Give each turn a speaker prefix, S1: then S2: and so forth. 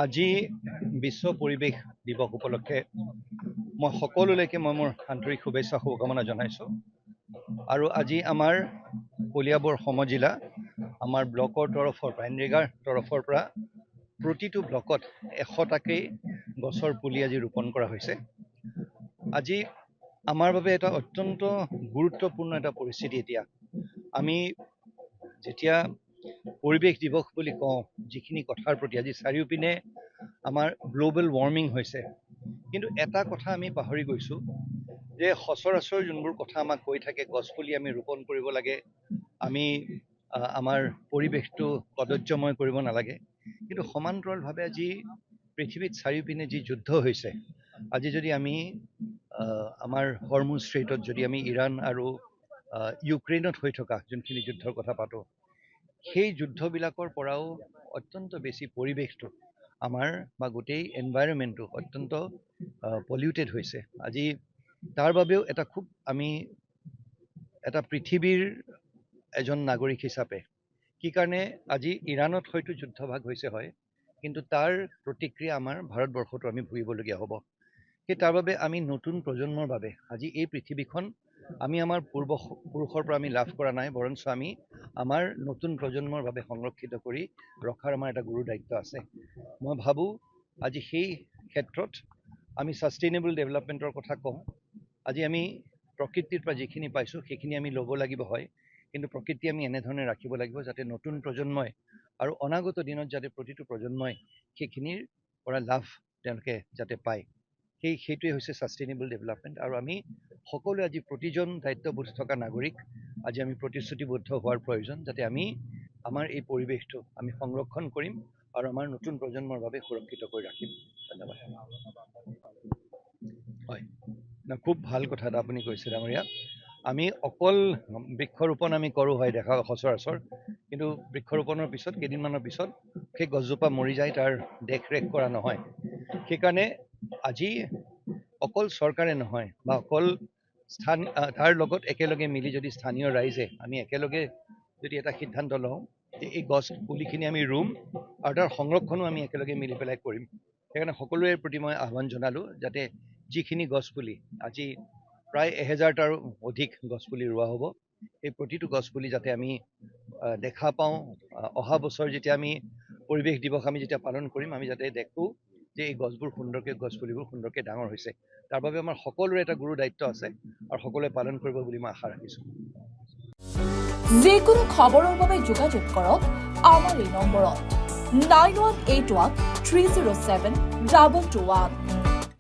S1: আজি বিশ্ব পৰিৱেশ দিৱস উপলক্ষে মই সকলোলৈকে মোৰ আন্তৰিক শুভেচ্ছা শুভকামনা জনাইছোঁ। আৰু আজি আমাৰ কলিয়াবৰ সমজিলা আমাৰ ব্লকৰ তৰফৰ পৰা এনৰেগাৰ তৰফৰ পৰা প্ৰতিটো ব্লকত 100টাকৈ গছৰ পুলি আজি ৰোপণ কৰা হৈছে। আজি আমাৰ বাবে এটা অত্যন্ত গুৰুত্বপূৰ্ণ এটা পৰিস্থিতি। এতিয়া আমি যেতিয়া পৰিৱেশ দিৱস বুলি কওঁ, যিখিনি কথাৰ প্ৰতি আজি চাৰিওপিনে আমাৰ গ্ল'বেল ৱাৰ্মিং হৈছে, কিন্তু এটা কথা আমি পাহৰি গৈছোঁ যে সচৰাচৰ যোনবোৰ কথা আমাক কৈ থাকে, গছপুলি আমি ৰোপণ কৰিব লাগে, আমি আমাৰ পৰিৱেশটো কদৰ্যময় কৰিব নালাগে, কিন্তু সমান্তৰালভাৱে আজি পৃথিৱীত চাৰিওপিনে যি যুদ্ধ হৈছে, আজি যদি আমি আমাৰ হৰমুজ ষ্ট্ৰেইটত যদি আমি ইৰাণ আৰু ইউক্ৰেইনত হৈ থকা যোনখিনি যুদ্ধৰ কথা পাতোঁ, সেই যুদ্ধবিলাকৰ পৰাও অত্যন্ত বেছি পৰিৱেশটো আমাৰ বা গোটেই এনভাইৰনমেণ্টটো অত্যন্ত পলিউটেড হৈছে। আজি তাৰ বাবেও এটা খুব আমি এটা পৃথিৱীৰ এজন নাগৰিক হিচাপে কি কাৰণে আজি ইৰাণত হয়তো যুদ্ধভাগ হৈছে হয়, কিন্তু তাৰ প্ৰতিক্ৰিয়া আমাৰ ভাৰতবৰ্ষতো আমি ভুগিবলগীয়া হ'ব। সেই তাৰ বাবে আমি নতুন প্ৰজন্মৰ বাবে আজি এই পৃথিৱীখন আমি আমাৰ পূৰ্বপুৰুষৰ পৰা আমি লাভ কৰা নাই, বৰঞ্চ আমি আমাৰ নতুন প্ৰজন্মৰ বাবে সংৰক্ষিত কৰি ৰখাৰ আমাৰ এটা গুৰু দায়িত্ব আছে। মই ভাবোঁ আজি সেই ক্ষেত্ৰত আমি ছাষ্টেইনেবল ডেভেলপমেণ্টৰ কথা কওঁ। আজি আমি প্ৰকৃতিৰ পৰা যিখিনি পাইছোঁ সেইখিনি আমি ল'ব লাগিব হয়, কিন্তু প্ৰকৃতি আমি এনেধৰণে ৰাখিব লাগিব যাতে নতুন প্ৰজন্মই আৰু অনাগত দিনত যাতে প্ৰতিটো প্ৰজন্মই সেইখিনিৰ পৰা লাভ তেওঁলোকে যাতে পায়, সেইটোৱে হৈছে ছাষ্টেইনেবল ডেভেলপমেণ্ট। আৰু আমি সকলোৱে আজি প্ৰতিজন দায়িত্ববোধ থকা নাগৰিক আজি আমি প্ৰতিশ্ৰুতিবদ্ধ হোৱাৰ প্ৰয়োজন, যাতে আমি আমাৰ এই পৰিৱেশটো আমি সংৰক্ষণ কৰিম আৰু আমাৰ নতুন প্ৰজন্মৰ বাবে সুৰক্ষিত কৰি ৰাখিম। ধন্যবাদ। হয়, খুব ভাল কথা এটা আপুনি কৈছে ডাঙৰীয়া। আমি অকল বৃক্ষৰোপণ আমি কৰোঁ হয় দেখা সচৰাচৰ, কিন্তু বৃক্ষৰোপণৰ পিছত কেইদিনমানৰ পিছত সেই গছজোপা মৰি যায়, তাৰ দেখৰেখ কৰা নহয়। সেইকাৰণে আজি অকল চৰকাৰে নহয় বা অকল তাৰ লগত একেলগে মিলি যদি স্থানীয় ৰাইজে আমি একেলগে যদি এটা সিদ্ধান্ত লওঁ যে এই গছ পুলিখিনি আমি ৰুম আৰু তাৰ সংৰক্ষণো আমি একেলগে মিলি পেলাই কৰিম। সেইকাৰণে সকলোৰে প্ৰতি মই আহ্বান জনালোঁ যাতে যিখিনি গছপুলি আজি প্ৰায় 1000টাৰো অধিক গছপুলি ৰোৱা হ'ব, এই প্ৰতিটো গছপুলি যাতে আমি দেখা পাওঁ। অহা বছৰ যেতিয়া আমি পৰিৱেশ দিৱস আমি যেতিয়া পালন কৰিম, আমি যাতে দেখোঁ যে এই গছবোৰ সুন্দৰকৈ গছপুলিবোৰ সুন্দৰকৈ ডাঙৰ হৈছে। তাৰ বাবে আমাৰ সকলোৰে এটা গুৰু দায়িত্ব আছে আৰু সকলোৱে পালন কৰিব বুলি মই আশা ৰাখিছোঁ।
S2: যিকোনো খবৰৰ বাবে যোগাযোগ কৰক আমাৰ এই নম্বৰত 9181 307 221।